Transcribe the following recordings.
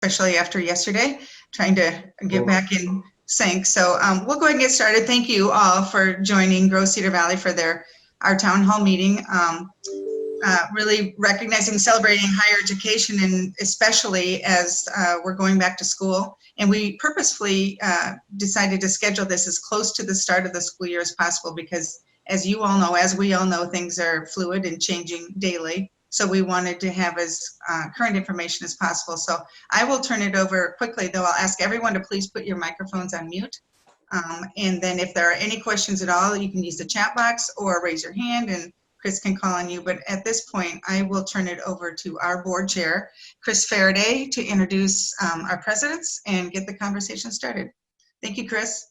especially after yesterday, trying to get back in sync. So we'll go ahead and get started. Thank you all for joining Grow Cedar Valley for our town hall meeting. Really recognizing, celebrating higher education, and especially as we're going back to school. And we purposefully decided to schedule this as close to the start of the school year as possible, because as you all know, as we all know, things are fluid and changing daily. So we wanted to have as current information as possible. So I will turn it over quickly, though I'll ask everyone to please put your microphones on mute. And then if there are any questions at all, you can use the chat box or raise your hand and Chris can call on you. But at this point, I will turn it over to our board chair, Chris Fereday, to introduce our presidents and get the conversation started. Thank you, Chris.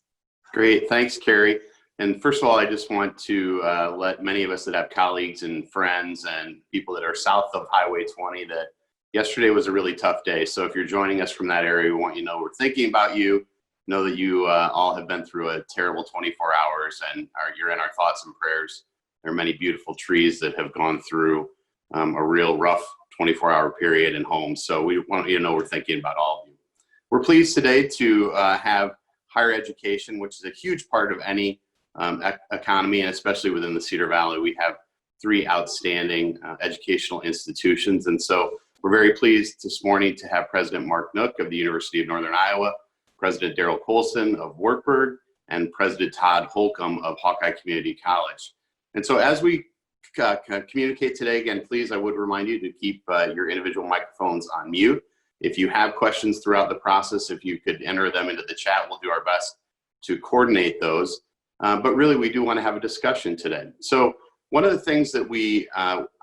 Great, thanks, Cary. And first of all, I just want to let many of us that have colleagues and friends and people that are south of Highway 20 that yesterday was a really tough day. So if you're joining us from that area, we want you to know we're thinking about you. Know that you all have been through a terrible 24 hours and you're in our thoughts and prayers. There are many beautiful trees that have gone through a real rough 24-hour period in homes. So we want you to know we're thinking about all of you. We're pleased today to have higher education, which is a huge part of any economy, and especially within the Cedar Valley. We have 3 outstanding educational institutions. And so we're very pleased this morning to have President Mark Nook of the University of Northern Iowa, President Darrell Colson of Wartburg, and President Todd Holcomb of Hawkeye Community College. And so as we communicate today, again, please, I would remind you to keep your individual microphones on mute. If you have questions throughout the process, if you could enter them into the chat, we'll do our best to coordinate those. But really, we do want to have a discussion today. So one of the things that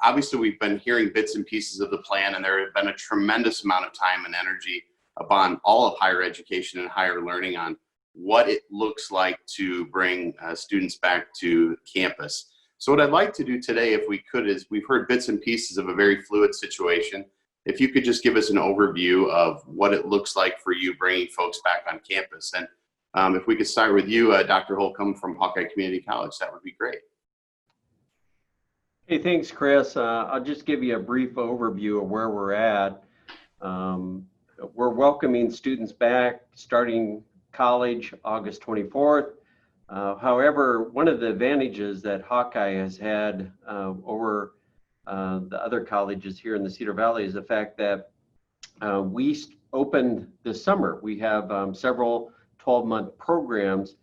obviously we've been hearing bits and pieces of the plan, and there have been a tremendous amount of time and energy upon all of higher education and higher learning on what it looks like to bring students back to campus. So what I'd like to do today, if we could, is we've heard bits and pieces of a very fluid situation. If you could just give us an overview of what it looks like for you bringing folks back on campus. And if we could start with you, Dr. Holcomb from Hawkeye Community College, that would be great. Hey, thanks, Chris. I'll just give you a brief overview of where we're at. We're welcoming students back starting college August 24th. However, one of the advantages that Hawkeye has had over the other colleges here in the Cedar Valley is the fact that we opened this summer. We have several 12-month programs,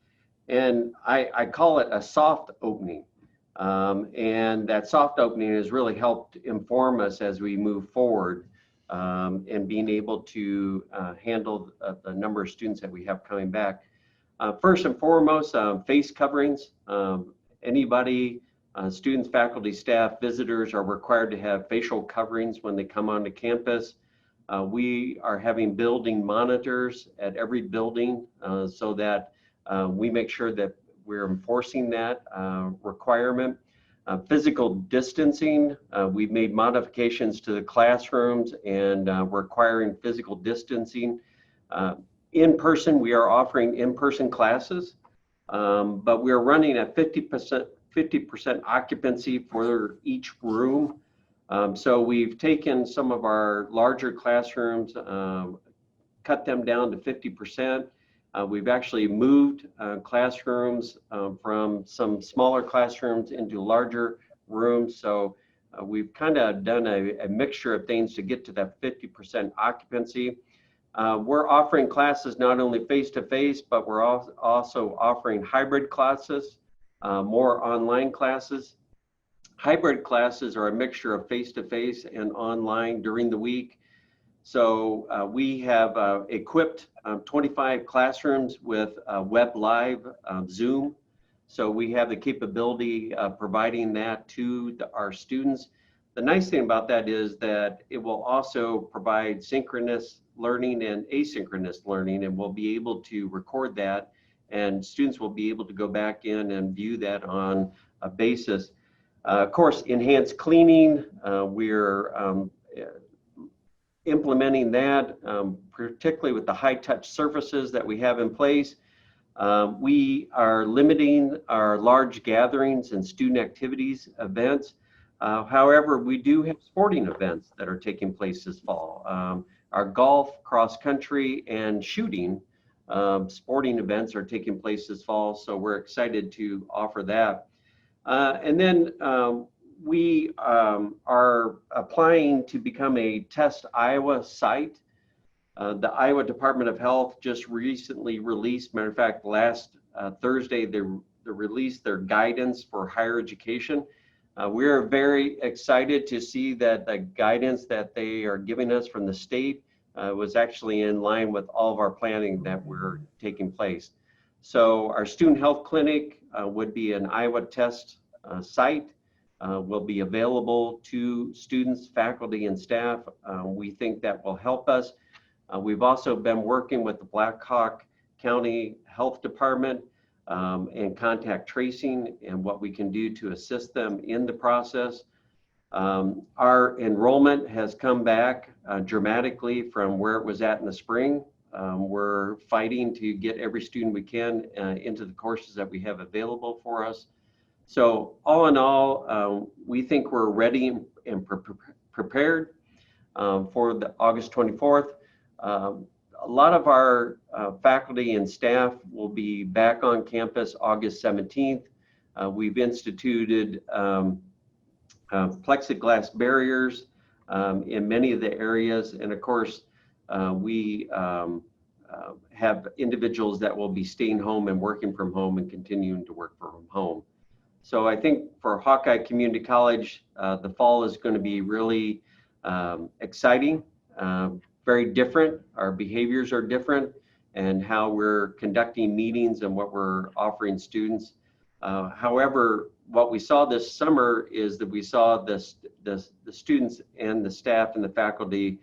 and I call it a soft opening. And that soft opening has really helped inform us as we move forward and being able to handle the number of students that we have coming back. First and foremost, face coverings. Anybody, students, faculty, staff, visitors are required to have facial coverings when they come onto campus. We are having building monitors at every building so that we make sure that we're enforcing that requirement. Physical distancing, we've made modifications to the classrooms and requiring physical distancing. In person, we are offering in-person classes, but we're running at 50% occupancy for each room. So we've taken some of our larger classrooms, cut them down to 50%. We've actually moved classrooms from some smaller classrooms into larger rooms. So we've kind of done a mixture of things to get to that 50% occupancy. We're offering classes not only face-to-face, but we're also offering hybrid classes, more online classes. Hybrid classes are a mixture of face-to-face and online during the week. So we have equipped 25 classrooms with Web Live Zoom. So we have the capability of providing that to our students. The nice thing about that is that it will also provide synchronous learning and asynchronous learning, and we'll be able to record that, and students will be able to go back in and view that on a basis. Of course, enhanced cleaning, we're implementing that, particularly with the high-touch surfaces that we have in place. We are limiting our large gatherings and student activities events. However, we do have sporting events that are taking place this fall. our golf, cross country, and shooting sporting events are taking place this fall. So we're excited to offer that. And then we are applying to become a Test Iowa site. The Iowa Department of Health just recently released, matter of fact, last Thursday, they released their guidance for higher education. We're very excited to see that the guidance that they are giving us from the state was actually in line with all of our planning that we're taking place. So our student health clinic would be an Iowa Test site, will be available to students, faculty, and staff. We think that will help us. We've also been working with the Black Hawk County Health Department and contact tracing and what we can do to assist them in the process. Our enrollment has come back dramatically from where it was at in the spring. We're fighting to get every student we can into the courses that we have available for us. So all in all, we think we're ready and prepared for the August 24th. A lot of our faculty and staff will be back on campus August 17th. We've instituted plexiglass barriers in many of the areas. And of course, we have individuals that will be staying home and working from home and continuing to work from home. So I think for Hawkeye Community College, the fall is going to be really exciting, very different. Our behaviors are different, and how we're conducting meetings and what we're offering students. However, what we saw this summer is that we saw the students and the staff and the faculty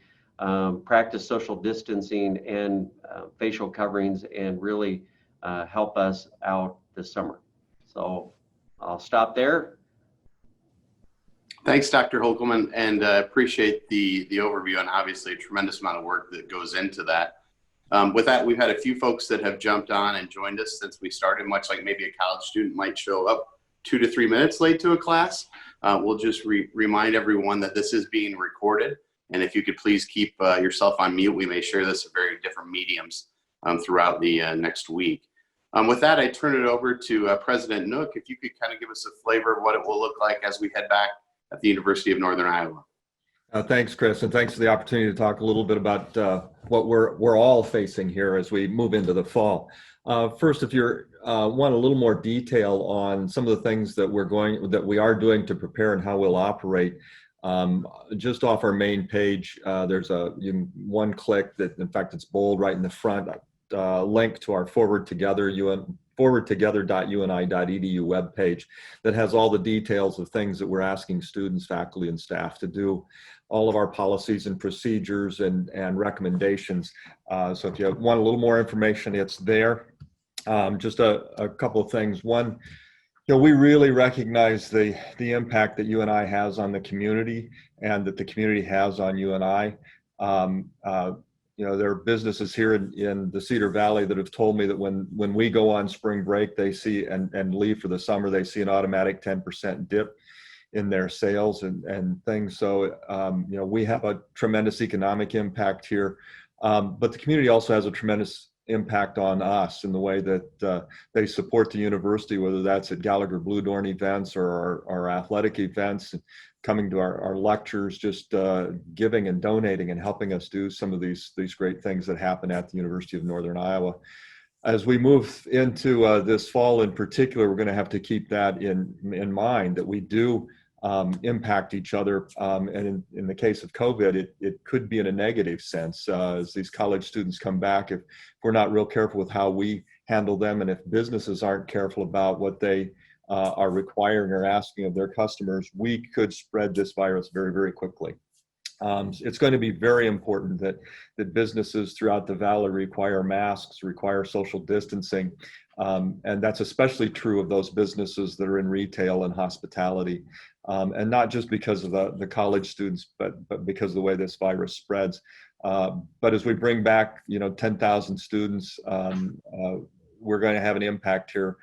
practice social distancing and facial coverings and really help us out this summer. So I'll stop there. Thanks, Dr. Holcomb, and appreciate the overview, and obviously a tremendous amount of work that goes into that. With that, we've had a few folks that have jumped on and joined us since we started, much like maybe a college student might show up 2 to 3 minutes late to a class. We'll just remind everyone that this is being recorded, and if you could please keep yourself on mute, we may share this at very different mediums throughout the next week. With that, I turn it over to President Nook. If you could kind of give us a flavor of what it will look like as we head back at the University of Northern Iowa. Thanks, Chris, and thanks for the opportunity to talk a little bit about what we're all facing here as we move into the fall. First, if you want a little more detail on some of the things that we are doing to prepare and how we'll operate, just off our main page, there's one click that, in fact, it's bold right in the front, link to our forwardtogether.uni.edu webpage that has all the details of things that we're asking students, faculty, and staff to do, all of our policies and procedures and recommendations. So if you want a little more information, it's there. Just a couple of things. One, we really recognize the impact that UNI has on the community and that the community has on UNI. There are businesses here in the Cedar Valley that have told me that when we go on spring break, they see and leave for the summer, they see an automatic 10% dip in their sales and things. So, we have a tremendous economic impact here, but the community also has a tremendous impact on us in the way that they support the university, whether that's at Gallagher Blue Dorn events or our athletic events, coming to our lectures, just giving and donating and helping us do some of these great things that happen at the University of Northern Iowa. As we move into this fall in particular, we're going to have to keep that in mind, that we do impact each other. And in the case of COVID, it could be in a negative sense as these college students come back. If we're not real careful with how we handle them, and if businesses aren't careful about what they are requiring or asking of their customers, we could spread this virus very, very quickly. It's going to be very important that businesses throughout the valley require masks, require social distancing, and that's especially true of those businesses that are in retail and hospitality, and not just because of the college students, but because of the way this virus spreads. But as we bring back 10,000 students, we're going to have an impact here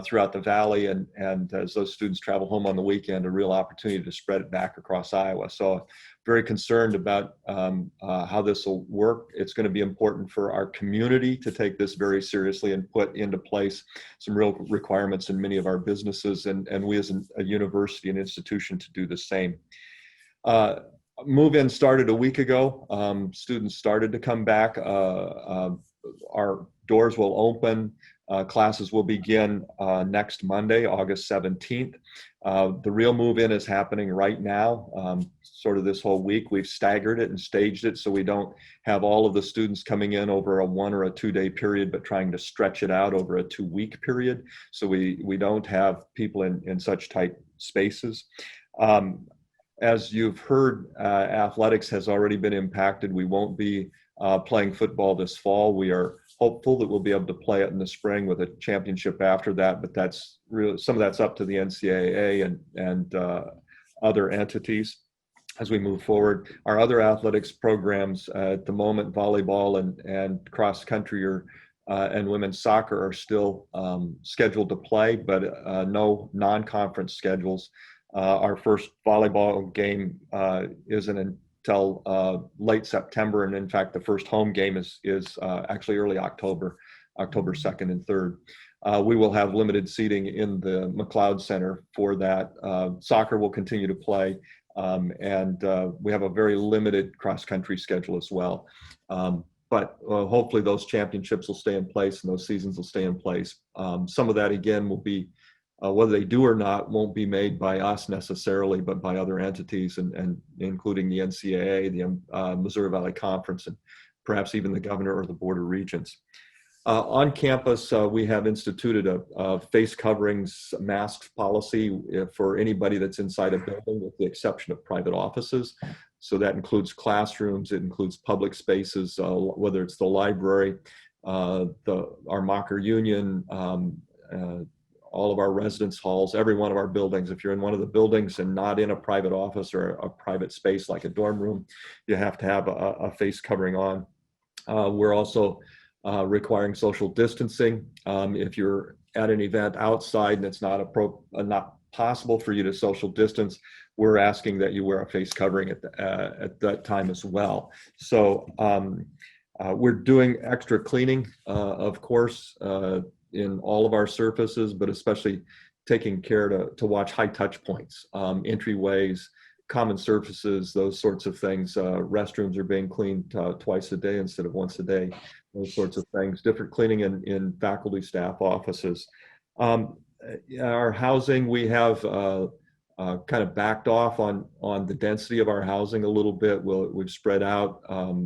throughout the valley, and as those students travel home on the weekend, a real opportunity to spread it back across Iowa. So very concerned about how this will work. It's going to be important for our community to take this very seriously and put into place some real requirements in many of our businesses, and we as a university and institution to do the same. Move-in started a week ago. Students started to come back. Our doors will open. Classes will begin next Monday, August 17th. The real move-in is happening right now, sort of this whole week. We've staggered it and staged it so we don't have all of the students coming in over a 1 or a 2 day period, but trying to stretch it out over a 2 week period. So we don't have people in such tight spaces. As you've heard, athletics has already been impacted. We won't be playing football this fall. We are hopeful that we'll be able to play it in the spring with a championship after that, but that's really, some of that's up to the NCAA and other entities as we move forward. Our other athletics programs at the moment, volleyball and cross country and women's soccer are still scheduled to play, but no non-conference schedules. Our first volleyball game isn't until late September, and in fact, the first home game is actually early October 2nd and 3rd. We will have limited seating in the McLeod Center for that. Soccer will continue to play, and we have a very limited cross-country schedule as well. But hopefully those championships will stay in place and those seasons will stay in place. Some of that, again, will be whether they do or not won't be made by us necessarily, but by other entities, and including the NCAA, the Missouri Valley Conference, and perhaps even the governor or the Board of Regents. On campus, we have instituted a face coverings mask policy for anybody that's inside a building, with the exception of private offices. So that includes classrooms, it includes public spaces, whether it's the library, our Mocker Union, all of our residence halls, every one of our buildings. If you're in one of the buildings and not in a private office or a private space like a dorm room, you have to have a face covering on. We're also requiring social distancing. If you're at an event outside and it's not possible for you to social distance, we're asking that you wear a face covering at that time as well. So we're doing extra cleaning, of course, in all of our surfaces, but especially taking care to watch high touch points, entryways, common surfaces, those sorts of things. Restrooms are being cleaned twice a day instead of once a day, those sorts of things. Different cleaning in faculty, staff offices. Our housing, we have kind of backed off on the density of our housing a little bit. We've spread out.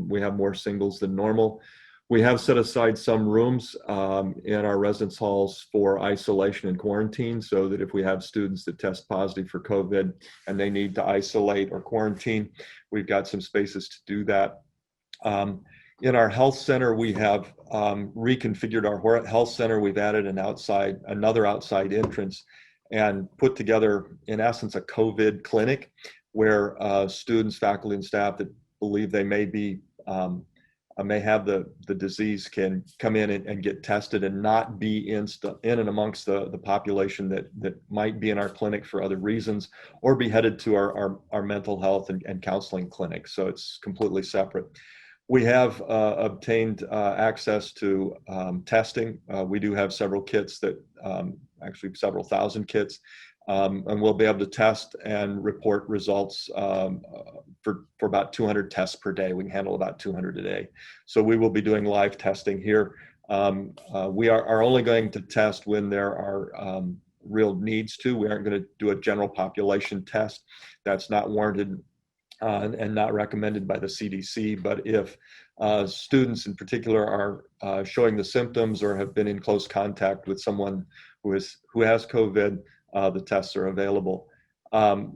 We have more singles than normal. We have set aside some rooms in our residence halls for isolation and quarantine, so that if we have students that test positive for COVID and they need to isolate or quarantine, we've got some spaces to do that. In our health center, we have reconfigured our health center. We've added another outside entrance and put together, in essence, a COVID clinic where students, faculty, and staff that believe they may have the disease can come in and get tested and not be in and amongst the population that might be in our clinic for other reasons, or be headed to our mental health and counseling clinic. So it's completely separate. We have obtained access to testing. We do have several kits actually several thousand kits, and we'll be able to test and report results for about 200 tests per day. We can handle about 200 a day. So we will be doing live testing here. We are only going to test when there are real needs to. We aren't going to do a general population test. That's not warranted and not recommended by the CDC. But if students in particular are showing the symptoms or have been in close contact with someone who has COVID, the tests are available.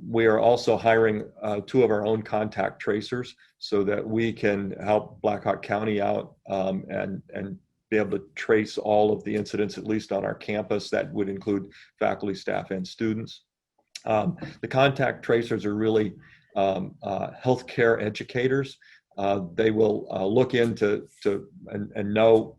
We are also hiring 2 of our own contact tracers so that we can help Black Hawk County out and be able to trace all of the incidents, at least on our campus. That would include faculty, staff, and students. The contact tracers are really healthcare educators. They will look into and know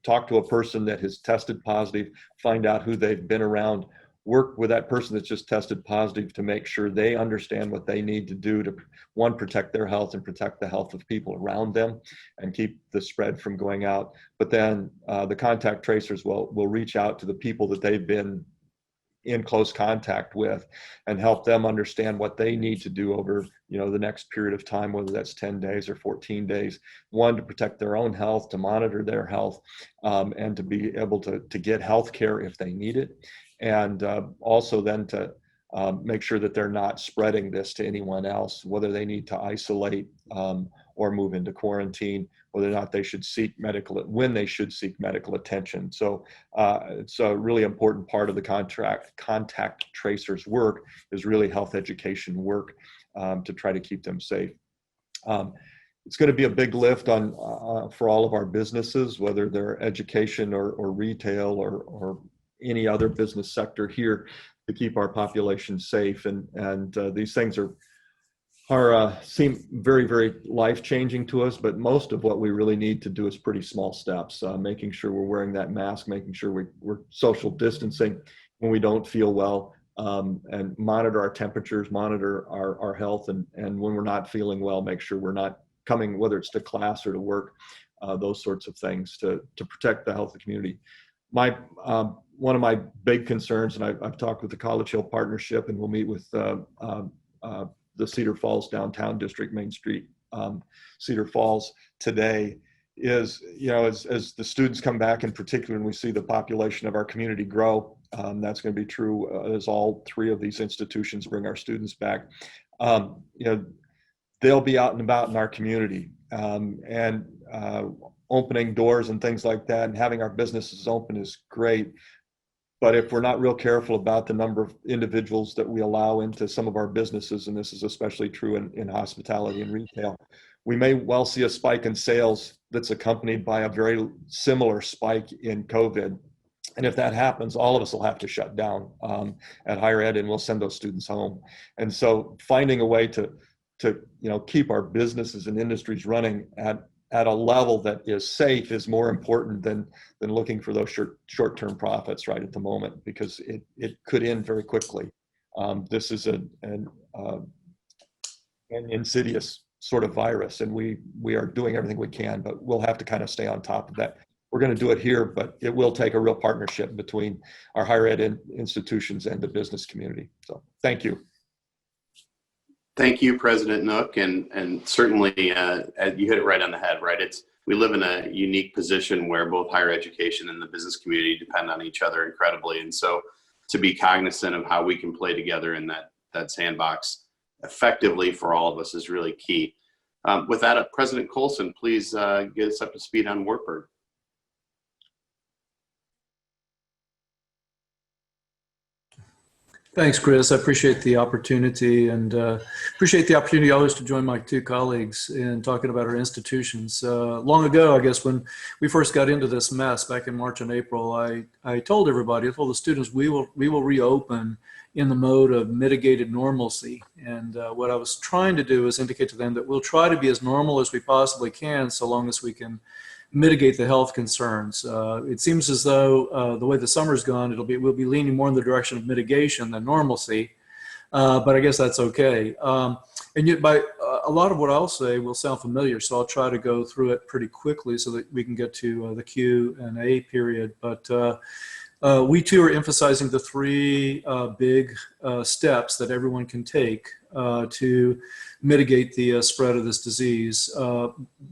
talk to a person that has tested positive, find out who they've been around, work with that person that's just tested positive to make sure they understand what they need to do to, one, protect their health and protect the health of people around them and keep the spread from going out. But then the contact tracers will reach out to the people that they've been in close contact with and help them understand what they need to do over, the next period of time, whether that's 10 days or 14 days, one, to protect their own health, to monitor their health, and to be able to get health care if they need it. And also then to make sure that they're not spreading this to anyone else, whether they need to isolate or move into quarantine, whether or not they should when they should seek medical attention. So it's a really important part of the contact tracers work is really health education work to try to keep them safe. It's going to be a big lift for all of our businesses, whether they're education or retail or any other business sector here, to keep our population safe. And these things seem very, very life-changing to us, but most of what we really need to do is pretty small steps, making sure we're wearing that mask, making sure we're social distancing when we don't feel well, and monitor our temperatures, monitor our health, and when we're not feeling well, make sure we're not coming, whether it's to class or to work, those sorts of things to protect the health of the community. One of my big concerns, and I've talked with the College Hill Partnership, and we'll meet with the Cedar Falls Downtown District, Main Street, Cedar Falls today, is, as the students come back, in particular, and we see the population of our community grow, that's going to be true as all three of these institutions bring our students back. They'll be out and about in our community, and opening doors and things like that, and having our businesses open is great. But if we're not real careful about the number of individuals that we allow into some of our businesses, and this is especially true in hospitality and retail, we may well see a spike in sales that's accompanied by a very similar spike in COVID. And if that happens, all of us will have to shut down at higher ed, and we'll send those students home. And so finding a way to keep our businesses and industries running at a level that is safe is more important than looking for those short-term profits right at the moment, because it could end very quickly. This is an insidious sort of virus, and we are doing everything we can, but we'll have to kind of stay on top of that. We're going to do it here, but it will take a real partnership between our higher ed institutions and the business community. So thank you. Thank you, President Nook, and certainly you hit it right on the head, right? We live in a unique position where both higher education and the business community depend on each other incredibly, and so to be cognizant of how we can play together in that sandbox effectively for all of us is really key. With that, President Colson, please get us up to speed on Wartburg. Thanks, Chris. I appreciate the opportunity, and appreciate the opportunity always to join my two colleagues in talking about our institutions. Long ago, I guess, when we first got into this mess back in March and April, I told everybody, I told the students, we will reopen in the mode of mitigated normalcy. And what I was trying to do is indicate to them that we'll try to be as normal as we possibly can, so long as we can mitigate the health concerns. It seems as though the way the summer's gone, we'll be leaning more in the direction of mitigation than normalcy, but I guess that's okay. And yet, by a lot of what I'll say will sound familiar, so I'll try to go through it pretty quickly so that we can get to the Q&A period. But we too are emphasizing the three big steps that everyone can take to mitigate the spread of this disease.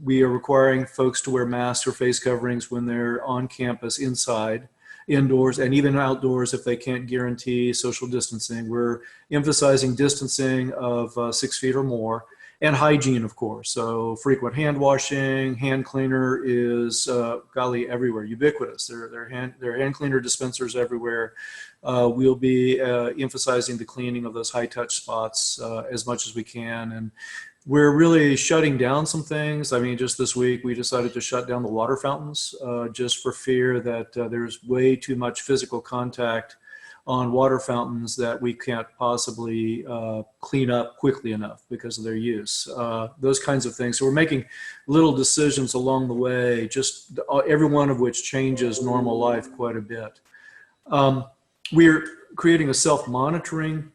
We are requiring folks to wear masks or face coverings when they're on campus, inside, indoors, and even outdoors if they can't guarantee social distancing. We're emphasizing distancing of 6 feet or more, and hygiene, of course. So frequent hand washing, hand cleaner is golly everywhere, ubiquitous. There are hand cleaner dispensers everywhere. We'll be emphasizing the cleaning of those high touch spots as much as we can. And we're really shutting down some things. I mean, just this week, we decided to shut down the water fountains just for fear that there's way too much physical contact on water fountains that we can't possibly clean up quickly enough because of their use. Those kinds of things. So we're making little decisions along the way, just every one of which changes normal life quite a bit. We're creating a self-monitoring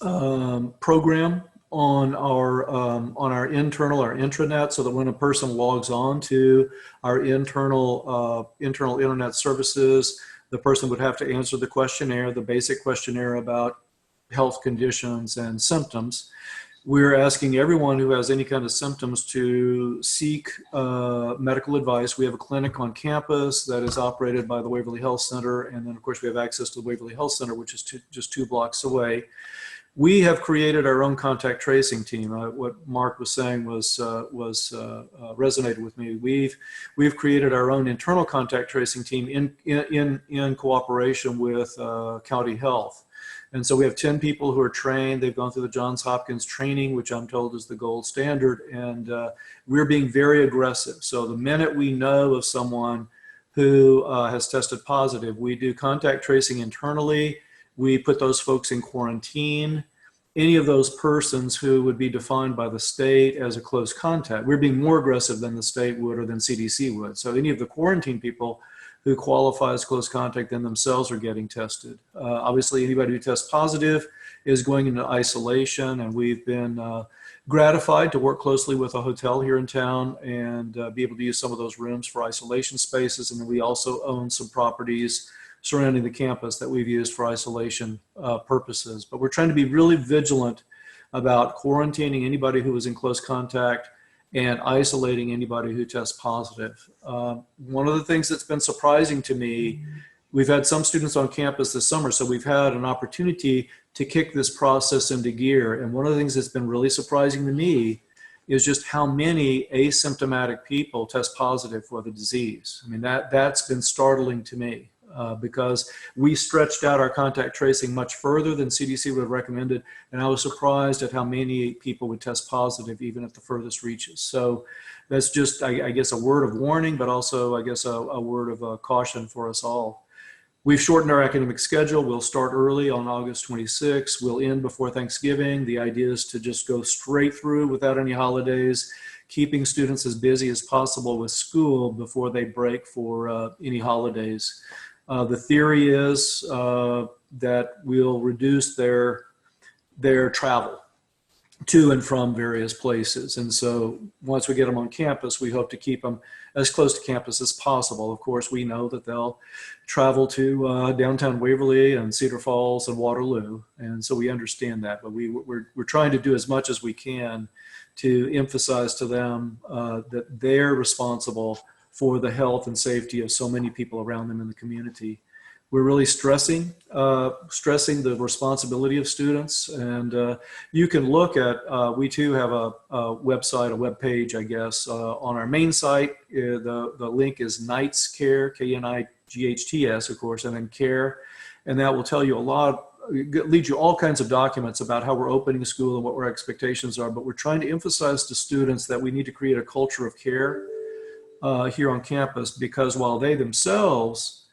program on our intranet, so that when a person logs on to our internal internet services, the person would have to answer the questionnaire, the basic questionnaire about health conditions and symptoms. We're asking everyone who has any kind of symptoms to seek medical advice. We have a clinic on campus that is operated by the Waverly Health Center, and then of course we have access to the Waverly Health Center, which is just 2 blocks away. We have created our own contact tracing team. What Mark was saying resonated with me. We've created our own internal contact tracing team in cooperation with County Health. And so we have 10 people who are trained. They've gone through the Johns Hopkins training, which I'm told is the gold standard. And we're being very aggressive. So the minute we know of someone who has tested positive, we do contact tracing internally. We put those folks in quarantine. Any of those persons who would be defined by the state as a close contact, we're being more aggressive than the state would or than CDC would. So any of the quarantine people who qualify as close contact then themselves are getting tested. Obviously, anybody who tests positive is going into isolation, and we've been gratified to work closely with a hotel here in town and be able to use some of those rooms for isolation spaces. And then we also own some properties surrounding the campus that we've used for isolation purposes. But we're trying to be really vigilant about quarantining anybody who was in close contact and isolating anybody who tests positive. One of the things that's been surprising to me, we've had some students on campus this summer, so we've had an opportunity to kick this process into gear. And one of the things that's been really surprising to me is just how many asymptomatic people test positive for the disease. I mean, that's been startling to me. Because we stretched out our contact tracing much further than CDC would have recommended. And I was surprised at how many people would test positive even at the furthest reaches. So that's just, I guess, a word of warning, but also, I guess, a word of caution for us all. We've shortened our academic schedule. We'll start early on August 26th. We'll end before Thanksgiving. The idea is to just go straight through without any holidays, keeping students as busy as possible with school before they break for any holidays. The theory is that we'll reduce their travel to and from various places. And so once we get them on campus, we hope to keep them as close to campus as possible. Of course, we know that they'll travel to downtown Waverly and Cedar Falls and Waterloo. And so we understand that, but we're trying to do as much as we can to emphasize to them that they're responsible for the health and safety of so many people around them in the community. We're really stressing the responsibility of students. And you can look at, we too have a website, a web page, I guess, on our main site. The link is Knights Care, K-N-I-G-H-T-S, of course, and then care. And that will tell you lead you all kinds of documents about how we're opening school and what our expectations are. But we're trying to emphasize to students that we need to create a culture of care here on campus, because while they themselves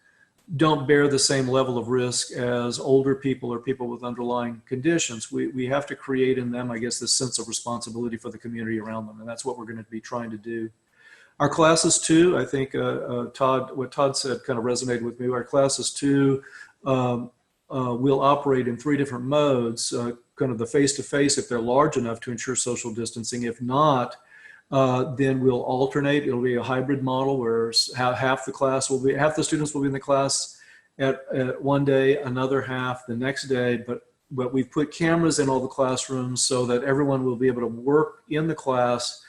don't bear the same level of risk as older people or people with underlying conditions, we have to create in them, I guess, this sense of responsibility for the community around them. And that's what we're going to be trying to do. Our classes too, I think what Todd said kind of resonated with me. Our classes too will operate in 3 different modes, kind of the face-to-face if they're large enough to ensure social distancing. If not, then we'll alternate. It'll be a hybrid model where half the students will be in the class at one day, another half the next day. But we've put cameras in all the classrooms so that everyone will be able to work in the class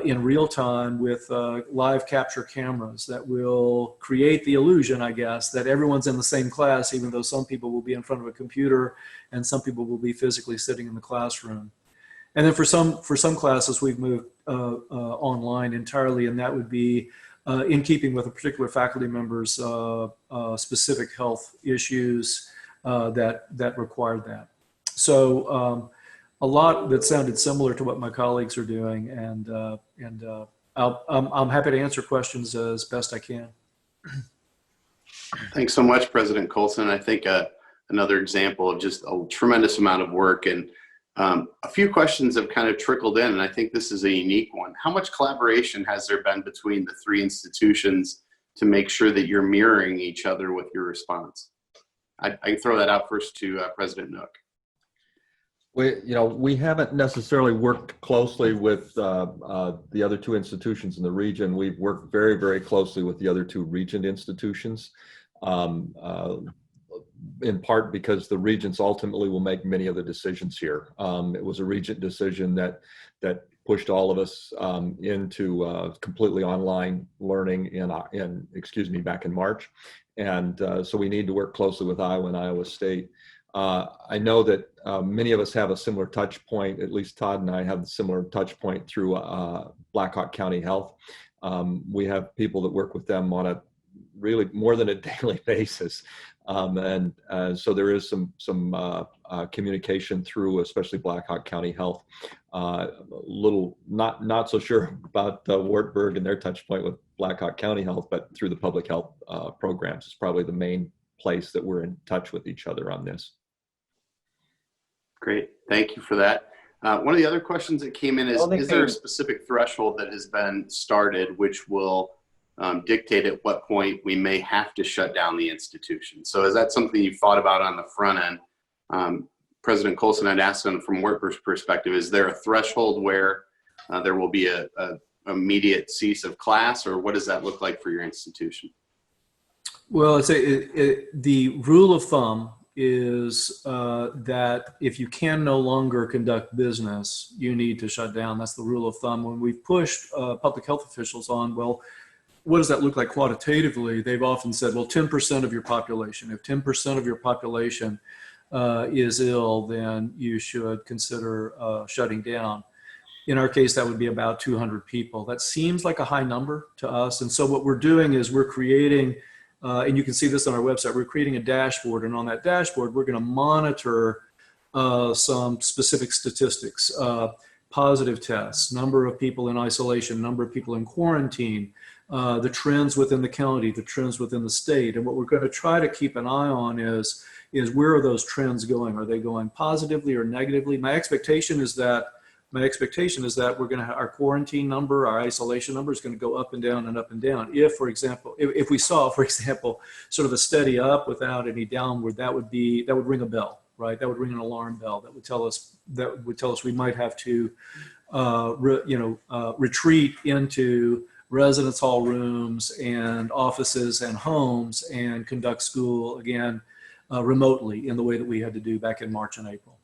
in real time with live capture cameras that will create the illusion, I guess, that everyone's in the same class, even though some people will be in front of a computer and some people will be physically sitting in the classroom. And then for some classes, we've moved online entirely, and that would be in keeping with a particular faculty member's specific health issues that required that. So a lot that sounded similar to what my colleagues are doing, and I'm happy to answer questions as best I can. Thanks so much, President Colson. I think another example of just a tremendous amount of work. And a few questions have kind of trickled in, and I think this is a unique one. How much collaboration has there been between the three institutions to make sure that you're mirroring each other with your response? I can throw that out first to President Nook. We haven't necessarily worked closely with the other two institutions in the region. We've worked very, very closely with the other two region institutions, in part because the regents ultimately will make many of the decisions here. It was a regent decision that pushed all of us into completely online learning back in March. And so we need to work closely with Iowa and Iowa State. I know that many of us have a similar touch point, at least Todd and I have a similar touch point through Blackhawk County Health. We have people that work with them on a really more than a daily basis. So there is some communication through, especially Blackhawk County Health. Not so sure about Wartburg and their touch point with Blackhawk County Health, but through the public health programs is probably the main place that we're in touch with each other on this. Great, thank you for that. One of the other questions that came in is there a specific threshold that has been started which will dictate at what point we may have to shut down the institution? So is that something you've thought about on the front end? President Colson had asked him from Wartburg's perspective, is there a threshold where there will be a immediate cease of class, or what does that look like for your institution? Well, I'd say the rule of thumb is that if you can no longer conduct business, you need to shut down. That's the rule of thumb. When we've pushed public health officials on, well, what does that look like quantitatively? They've often said, well, 10% of your population. If 10% of your population is ill, then you should consider shutting down. In our case, that would be about 200 people. That seems like a high number to us. And so what we're doing is we're creating, and you can see this on our website, we're creating a dashboard. And on that dashboard, we're going to monitor some specific statistics, positive tests, number of people in isolation, number of people in quarantine, the trends within the county, the trends within the state. And what we're going to try to keep an eye on is where are those trends going? Are they going positively or negatively? My expectation is that we're going to have our quarantine number, our isolation number is going to go up and down and up and down. If, for example, if we saw, for example, sort of a steady up without any downward, that would ring a bell, right? That would ring an alarm bell. That would tell us we might have to, retreat into residence hall rooms and offices and homes and conduct school again remotely in the way that we had to do back in March and April.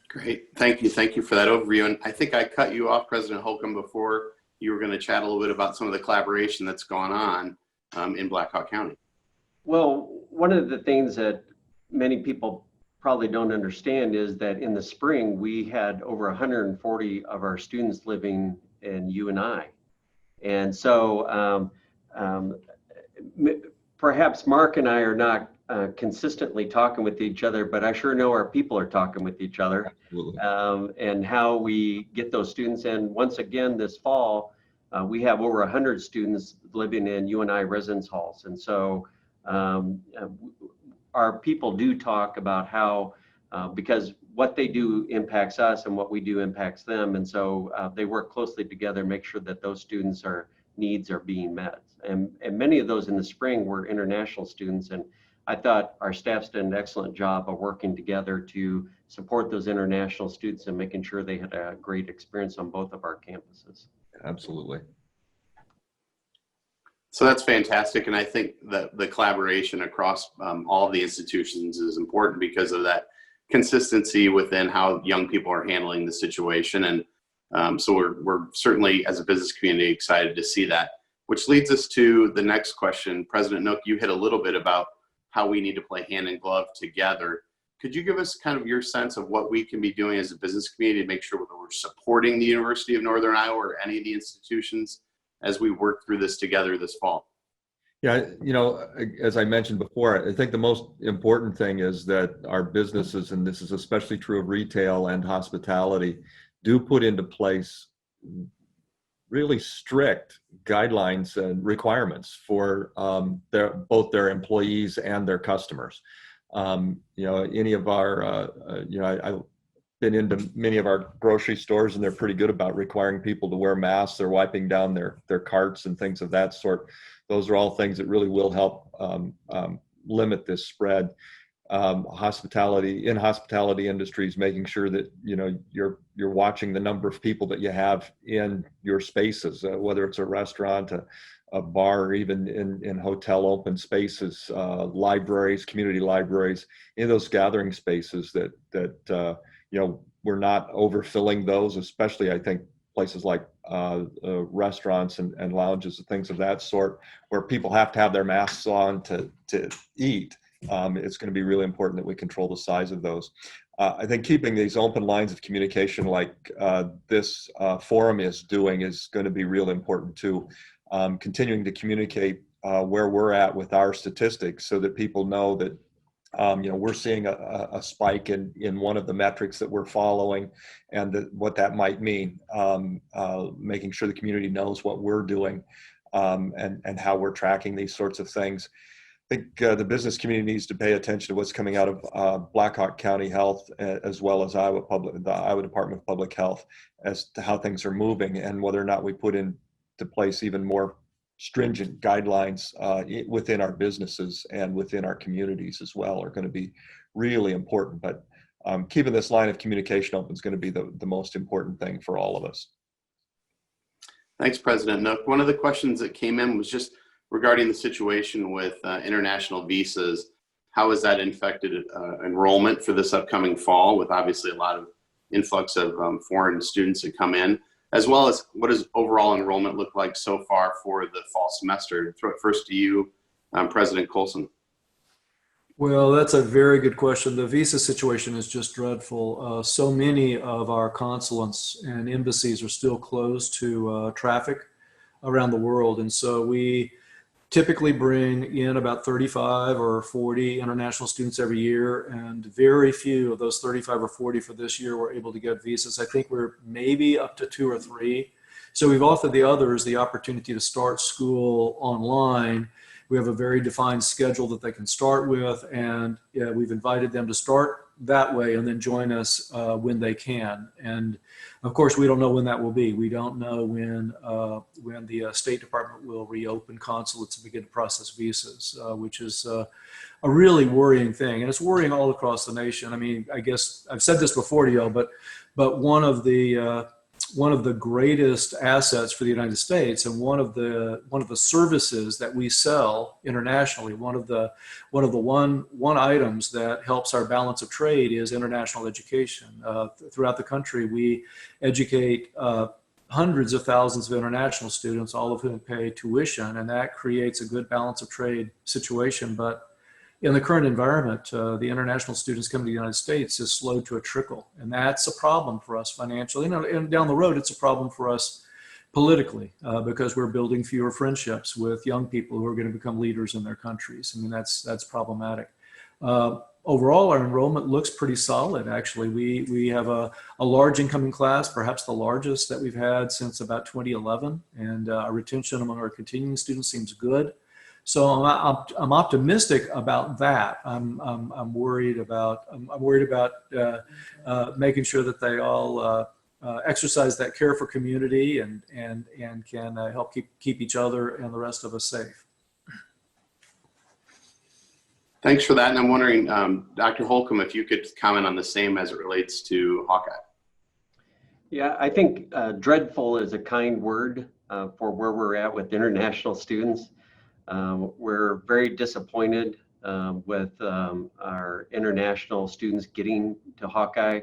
Great, thank you. Thank you for that overview. And I think I cut you off, President Holcomb, before you were going to chat a little bit about some of the collaboration that's gone on in Blackhawk County. Well, one of the things that many people probably don't understand is that in the spring, we had over 140 of our students living in UNI. And so perhaps Mark and I are not consistently talking with each other, but I sure know our people are talking with each other. And how we get those students in. Once again, this fall, we have over 100 students living in UNI residence halls. And so our people do talk about how, because what they do impacts us and what we do impacts them. And so they work closely together, make sure that those students' needs are being met. And many of those in the spring were international students. And I thought our staffs did an excellent job of working together to support those international students and making sure they had a great experience on both of our campuses. Absolutely. So that's fantastic. And I think that the collaboration across all of the institutions is important because of that consistency within how young people are handling the situation. And so we're certainly, as a business community, excited to see that, which leads us to the next question. President Nook, you hit a little bit about how we need to play hand in glove together. Could you give us kind of your sense of what we can be doing as a business community to make sure that we're supporting the University of Northern Iowa or any of the institutions as we work through this together this fall? Yeah, as I mentioned before, I think the most important thing is that our businesses, and this is especially true of retail and hospitality, do put into place really strict guidelines and requirements for both their employees and their customers. Any of our, I've been into many of our grocery stores, and they're pretty good about requiring people to wear masks. They're wiping down their carts and things of that sort. Those are all things that really will help limit this spread. Hospitality industries, making sure that you're watching the number of people that you have in your spaces, whether it's a restaurant, a bar, or even in hotel open spaces, libraries, community libraries, in those gathering spaces that we're not overfilling those, especially I think places like restaurants and lounges and things of that sort, where people have to have their masks on to eat. It's going to be really important that we control the size of those. I think keeping these open lines of communication like this forum is doing is going to be real important too. Continuing to communicate where we're at with our statistics so that people know that we're seeing a spike in one of the metrics that we're following, and what that might mean. Making sure the community knows what we're doing and how we're tracking these sorts of things. I think the business community needs to pay attention to what's coming out of Blackhawk County Health, as well as the Iowa Department of Public Health, as to how things are moving and whether or not we put into place even more stringent guidelines within our businesses and within our communities as well are going to be really important. But keeping this line of communication open is going to be the most important thing for all of us. Thanks, President Nook. One of the questions that came in was just regarding the situation with international visas. How has that affected enrollment for this upcoming fall, with obviously a lot of influx of foreign students that come in, as well as what does overall enrollment look like so far for the fall semester? Throw it first to you, President Colson. Well, that's a very good question. The visa situation is just dreadful. So many of our consulates and embassies are still closed to traffic around the world. And so we typically bring in about 35 or 40 international students every year, and very few of those 35 or 40 for this year were able to get visas. I think we're maybe up to 2 or 3. So we've offered the others the opportunity to start school online. We have a very defined schedule that they can start with, and we've invited them to start that way and then join us when they can. And of course, we don't know when that will be. We don't know when the State Department will reopen consulates and begin to process visas, which is a really worrying thing. And it's worrying all across the nation. I mean, I guess I've said this before to y'all, but one of the greatest assets for the United States, and one of the services that we sell internationally, one of the items that helps our balance of trade is international education. Throughout the country, we educate hundreds of thousands of international students, all of whom pay tuition, and that creates a good balance of trade situation. But in the current environment, the international students coming to the United States is slowed to a trickle, and that's a problem for us financially. And down the road, it's a problem for us politically because we're building fewer friendships with young people who are going to become leaders in their countries. I mean, that's problematic. Overall, our enrollment looks pretty solid. Actually, we have a large incoming class, perhaps the largest that we've had since about 2011, and our retention among our continuing students seems good. So I'm optimistic about that. I'm worried about making sure that they all exercise that care for community and can help keep each other and the rest of us safe. Thanks for that. And I'm wondering, Dr. Holcomb, if you could comment on the same as it relates to Hawkeye. Yeah, I think dreadful is a kind word for where we're at with international students. We're very disappointed with our international students getting to Hawkeye.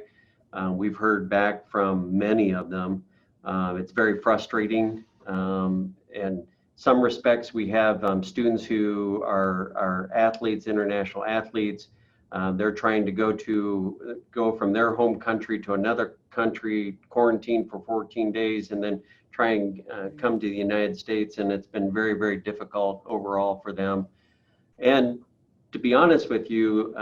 We've heard back from many of them. It's very frustrating. In some respects, we have students who are athletes, international athletes. They're trying to go from their home country to another country, quarantine for 14 days, and then try and come to the United States, and it's been very, very difficult overall for them. And to be honest with you,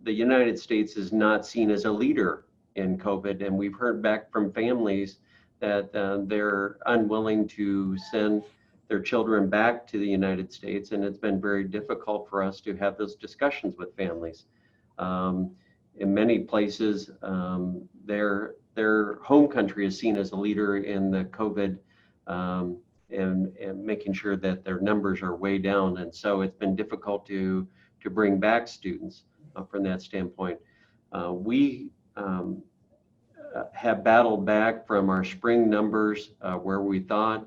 the United States is not seen as a leader in COVID, and we've heard back from families that they're unwilling to send their children back to the United States, and it's been very difficult for us to have those discussions with families. In many places, their home country is seen as a leader in the COVID and making sure that their numbers are way down. And so it's been difficult to bring back students from that standpoint. We have battled back from our spring numbers where we thought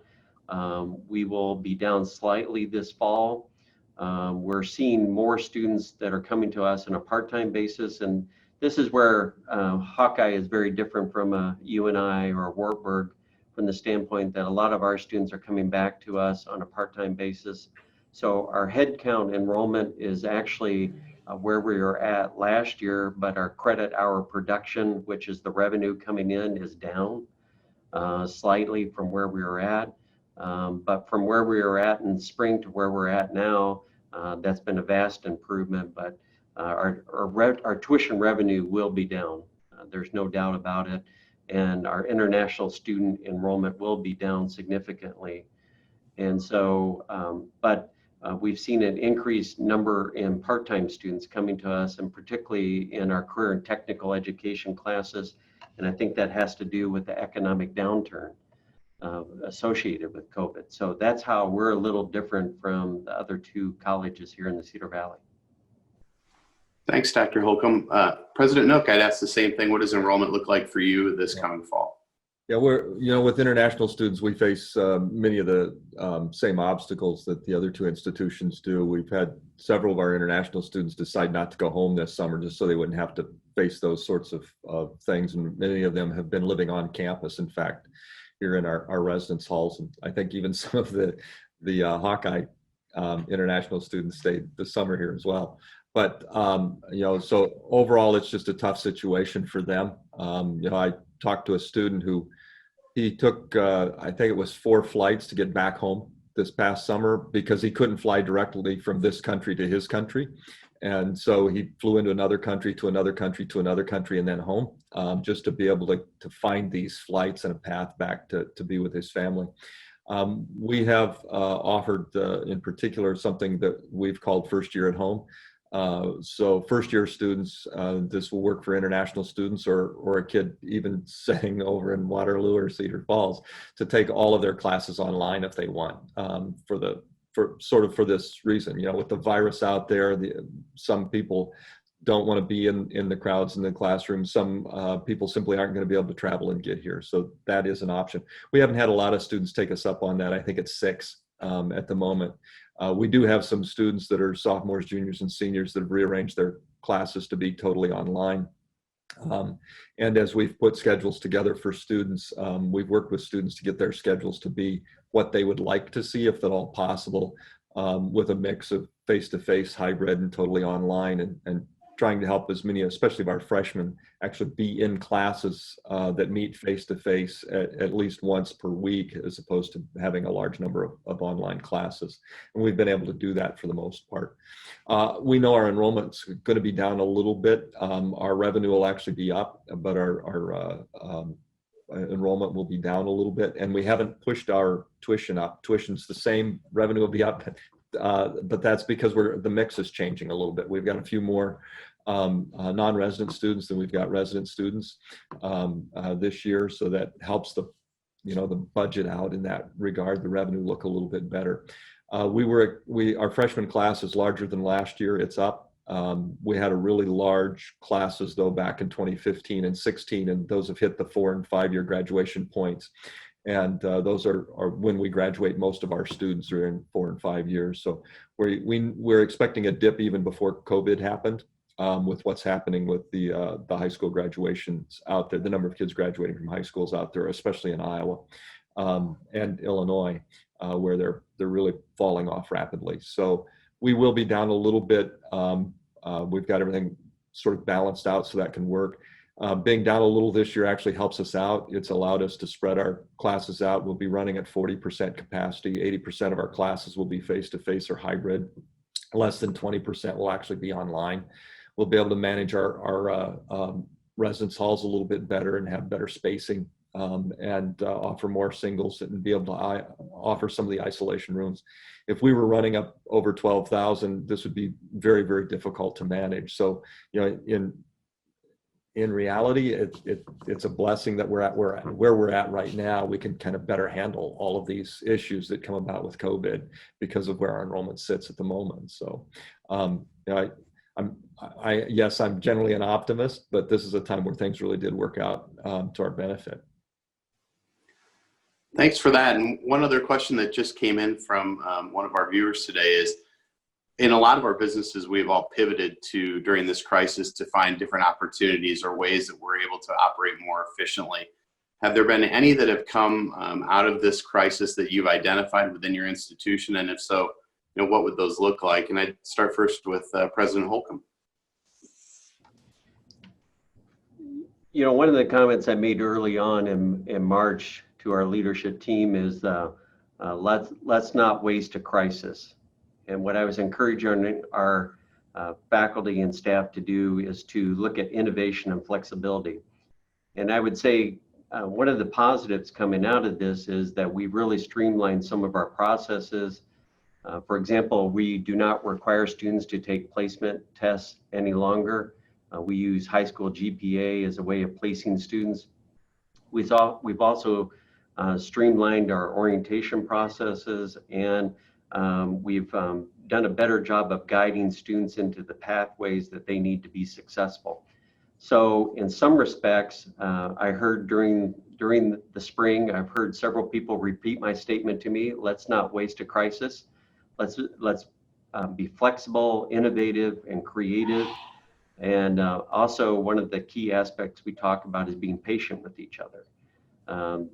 we will be down slightly this fall. We're seeing more students that are coming to us on a part-time basis, and this is where Hawkeye is very different from a UNI or a Wartburg, from the standpoint that a lot of our students are coming back to us on a part-time basis. So our headcount enrollment is actually where we were at last year, but our credit hour production, which is the revenue coming in, is down slightly from where we were at. But from where we were at in spring to where we're at now, that's been a vast improvement. But our tuition revenue will be down. There's no doubt about it. And our international student enrollment will be down significantly. And so, we've seen an increased number in part-time students coming to us, and particularly in our career and technical education classes. And I think that has to do with the economic downturn associated with COVID. So that's how we're a little different from the other two colleges here in the Cedar Valley. Thanks, Dr. Holcomb. President Nook, I'd ask the same thing. What does enrollment look like for you this coming fall? Yeah, with international students, we face many of the same obstacles that the other two institutions do. We've had several of our international students decide not to go home this summer just so they wouldn't have to face those sorts of things. And many of them have been living on campus, in fact, here in our residence halls. And I think even some of the Hawkeye international students stayed this summer here as well. But, so overall, it's just a tough situation for them. I talked to a student who he took, I think it was 4 flights to get back home this past summer because he couldn't fly directly from this country to his country. And so he flew into another country to another country to another country and then home just to be able to find these flights and a path back to be with his family. We have offered in particular something that we've called First Year at Home. So first year students, this will work for international students or a kid even staying over in Waterloo or Cedar Falls to take all of their classes online if they want, for this reason. With the virus out there, some people don't want to be in the crowds in the classroom. Some people simply aren't going to be able to travel and get here. So that is an option. We haven't had a lot of students take us up on that. I think it's 6 at the moment. We do have some students that are sophomores, juniors, and seniors that have rearranged their classes to be totally online. And as we've put schedules together for students, we've worked with students to get their schedules to be what they would like to see, if at all possible, with a mix of face-to-face, hybrid, and totally online, and trying to help as many, especially of our freshmen, actually be in classes that meet face-to-face at least once per week, as opposed to having a large number of online classes. And we've been able to do that for the most part. We know our enrollment's going to be down a little bit. Our revenue will actually be up, but our enrollment will be down a little bit. And we haven't pushed our tuition up. Tuition's the same, revenue will be up, but that's because the mix is changing a little bit. We've got a few more non-resident students than we've got resident students this year, so that helps the budget out in that regard. The revenue look a little bit better. Our freshman class is larger than last year. It's up. We had a really large classes though back in 2015 and 16, and those have hit the 4 and 5 year graduation points. And those are when we graduate. Most of our students are in 4 and 5 years. So we're expecting a dip even before COVID happened, with what's happening with the high school graduations out there, the number of kids graduating from high schools out there, especially in Iowa and Illinois, where they're really falling off rapidly. So we will be down a little bit. We've got everything sort of balanced out so that can work. Being down a little this year actually helps us out. It's allowed us to spread our classes out. We'll be running at 40% capacity. 80% of our classes will be face-to-face or hybrid. Less than 20% will actually be online. We'll be able to manage our residence halls a little bit better and have better spacing and offer more singles and be able to offer some of the isolation rooms. If we were running up over 12,000, this would be very, very difficult to manage. So, you know, in reality, it's a blessing that we're at where we're at right now. We can kind of better handle all of these issues that come about with COVID because of where our enrollment sits at the moment. So, you know, yes, I'm generally an optimist, but this is a time where things really did work out to our benefit. Thanks for that. And one other question that just came in from one of our viewers today is, in a lot of our businesses, we've all pivoted to, during this crisis, to find different opportunities or ways that we're able to operate more efficiently. Have there been any that have come out of this crisis that you've identified within your institution? And if so, you know, what would those look like? And I'd start first with President Holcomb. You know, one of the comments I made early on in March to our leadership team is let's not waste a crisis. And what I was encouraging our faculty and staff to do is to look at innovation and flexibility. And I would say one of the positives coming out of this is that we really streamlined some of our processes. For example, we do not require students to take placement tests any longer. We use high school GPA as a way of placing students. We've also streamlined our orientation processes, and we've done a better job of guiding students into the pathways that they need to be successful. So in some respects, I heard during the spring, I've heard several people repeat my statement to me: let's not waste a crisis. Let's be flexible, innovative, and creative. And also, one of the key aspects we talk about is being patient with each other.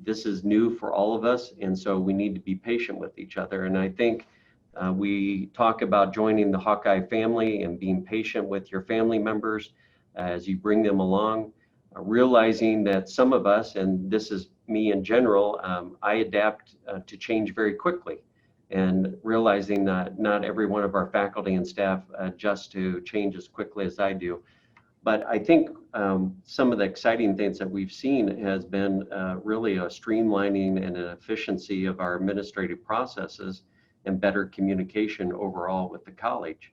This is new for all of us, and so we need to be patient with each other. And I think we talk about joining the Hawkeye family and being patient with your family members as you bring them along, realizing that some of us, and this is me in general, I adapt to change very quickly, and realizing that not every one of our faculty and staff adjust to change as quickly as I do. But I think some of the exciting things that we've seen has been really a streamlining and an efficiency of our administrative processes and better communication overall with the college.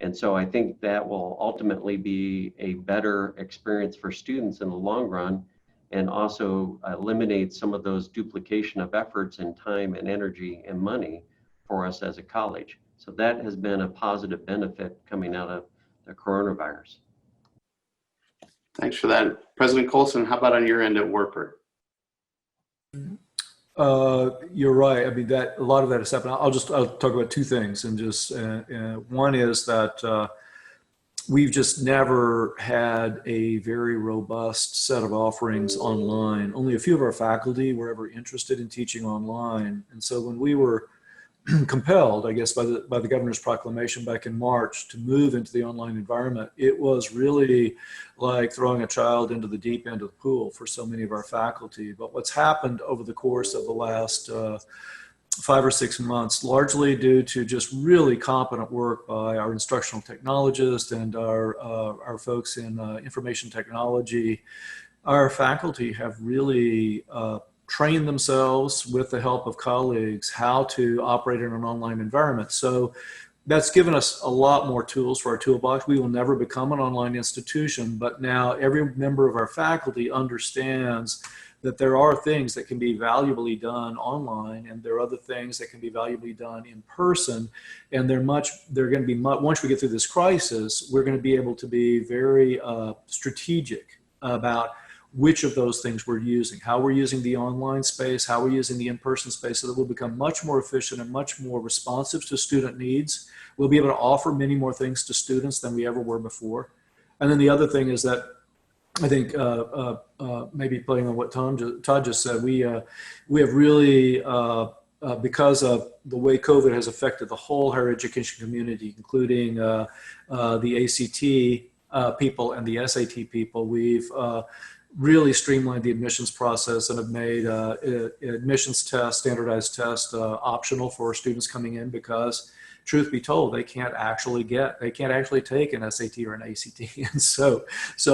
And so I think that will ultimately be a better experience for students in the long run, and also eliminate some of those duplication of efforts and time and energy and money for us as a college. So that has been a positive benefit coming out of the coronavirus. Thanks for that. President Colson, how about on your end at Wartburg? You're right. I mean, a lot of that has happened. I'll talk about two things, and just one is that we've just never had a very robust set of offerings online. Only a few of our faculty were ever interested in teaching online, and so when we were compelled, I guess, by the governor's proclamation back in March to move into the online environment, it was really like throwing a child into the deep end of the pool for so many of our faculty. But what's happened over the course of the last 5 or 6 months, largely due to just really competent work by our instructional technologists and our folks in information technology, our faculty have really train themselves with the help of colleagues how to operate in an online environment. So that's given us a lot more tools for our toolbox. We will never become an online institution, but now every member of our faculty understands that there are things that can be valuably done online, and there are other things that can be valuably done in person. And they're going to be, once we get through this crisis, we're going to be able to be very strategic about which of those things we're using, how we're using the online space, how we're using the in-person space, so that we'll become much more efficient and much more responsive to student needs. We'll be able to offer many more things to students than we ever were before. And then the other thing is that I think maybe playing on what Todd just said, we have really, because of the way COVID has affected the whole higher education community, including the ACT people and the SAT people, really streamlined the admissions process and have made admissions test, standardized test optional for students coming in, because truth be told, they can't actually take an SAT or an ACT. And so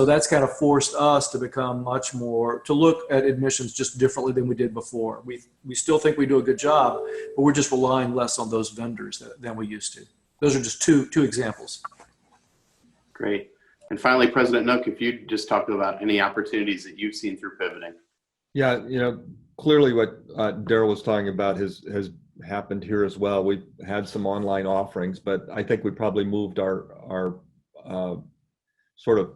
that's kind of forced us to become to look at admissions just differently than we did before. We still think we do a good job, but we're just relying less on those vendors than we used to. Those are just two examples. Great. And finally, President Nook, if you just talk about any opportunities that you've seen through pivoting. Yeah, clearly what Darrell was talking about has happened here as well. We've had some online offerings, but I think we probably moved our sort of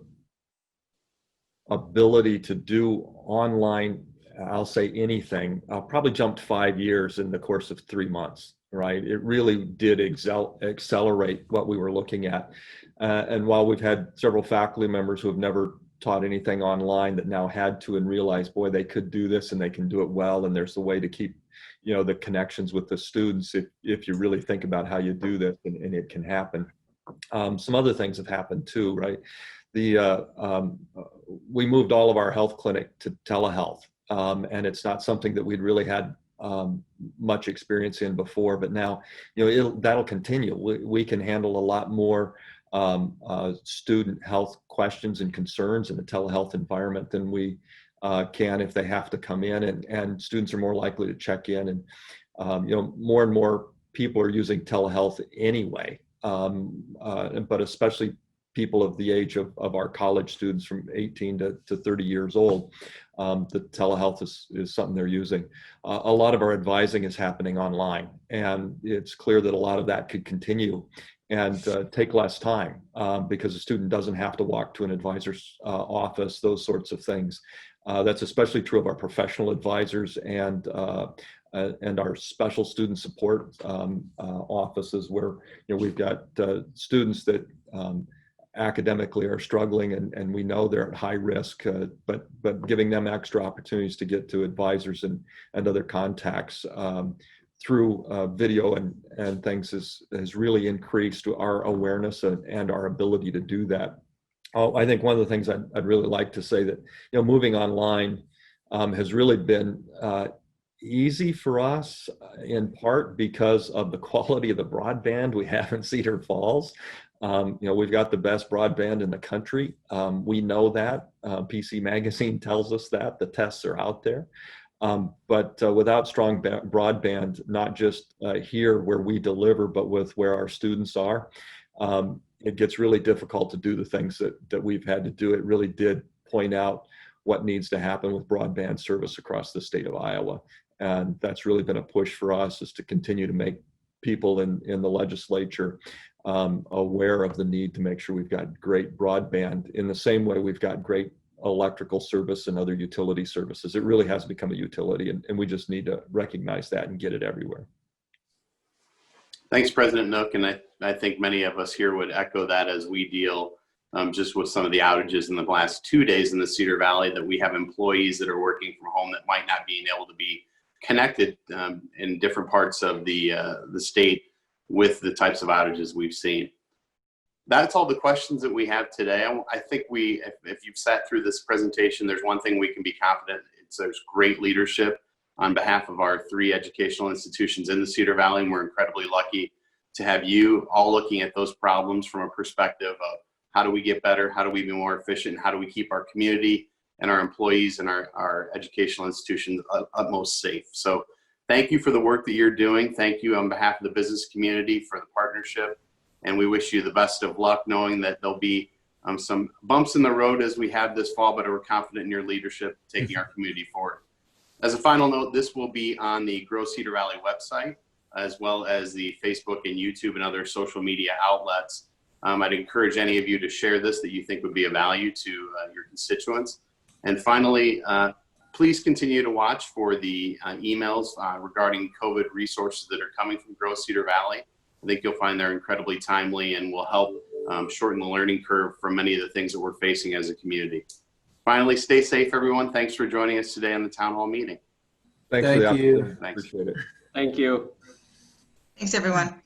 ability to do online, I'll say anything, probably jumped 5 years in the course of 3 months, right? It really did accelerate what we were looking at. And while we've had several faculty members who have never taught anything online that now had to and realized, boy, they could do this and they can do it well. And there's a way to keep, the connections with the students if you really think about how you do this, and it can happen. Some other things have happened too, right? We moved all of our health clinic to telehealth, and it's not something that we'd really had much experience in before, but now, that'll continue. We can handle a lot more student health questions and concerns in the telehealth environment than we can if they have to come in, and students are more likely to check in, and more and more people are using telehealth anyway, but especially people of the age of our college students from 18 to 30 years old. The telehealth is something they're using. A lot of our advising is happening online, and it's clear that a lot of that could continue and take less time because the student doesn't have to walk to an advisor's office, those sorts of things. That's especially true of our professional advisors and our special student support offices, where we've got students that academically are struggling, and we know they're at high risk, but giving them extra opportunities to get to advisors and other contacts through video and things has really increased our awareness and our ability to do that. I think one of the things I'd really like to say that, moving online has really been easy for us, in part because of the quality of the broadband we have in Cedar Falls. We've got the best broadband in the country. We know that. PC Magazine tells us that. The tests are out there. But without strong broadband, not just here where we deliver, but with where our students are, it gets really difficult to do the things that we've had to do. It really did point out what needs to happen with broadband service across the state of Iowa. And that's really been a push for us, is to continue to make people in the legislature aware of the need to make sure we've got great broadband in the same way we've got great electrical service and other utility services. It really has become a utility, and we just need to recognize that and get it everywhere. Thanks, President Nook, and I think many of us here would echo that as we deal just with some of the outages in the last 2 days in the Cedar Valley, that we have employees that are working from home that might not be able to be connected in different parts of the state with the types of outages we've seen. That's all the questions that we have today. I think if you've sat through this presentation, there's one thing we can be confident. There's great leadership on behalf of our 3 educational institutions in the Cedar Valley, and we're incredibly lucky to have you all looking at those problems from a perspective of how do we get better, how do we be more efficient, how do we keep our community and our employees and our educational institutions utmost safe. So thank you for the work that you're doing. Thank you on behalf of the business community for the partnership. And we wish you the best of luck, knowing that there'll be some bumps in the road as we have this fall, but we're confident in your leadership taking our community forward. As a final note, this will be on the Grow Cedar Valley website, as well as the Facebook and YouTube and other social media outlets. I'd encourage any of you to share this that you think would be of value to your constituents. And finally, please continue to watch for the emails regarding COVID resources that are coming from Grow Cedar Valley. I think you'll find they're incredibly timely and will help shorten the learning curve for many of the things that we're facing as a community. Finally, stay safe, everyone. Thanks for joining us today on the town hall meeting. Thanks for the Thank you. opportunity. Thanks. Appreciate it. Thank you. Thanks, everyone.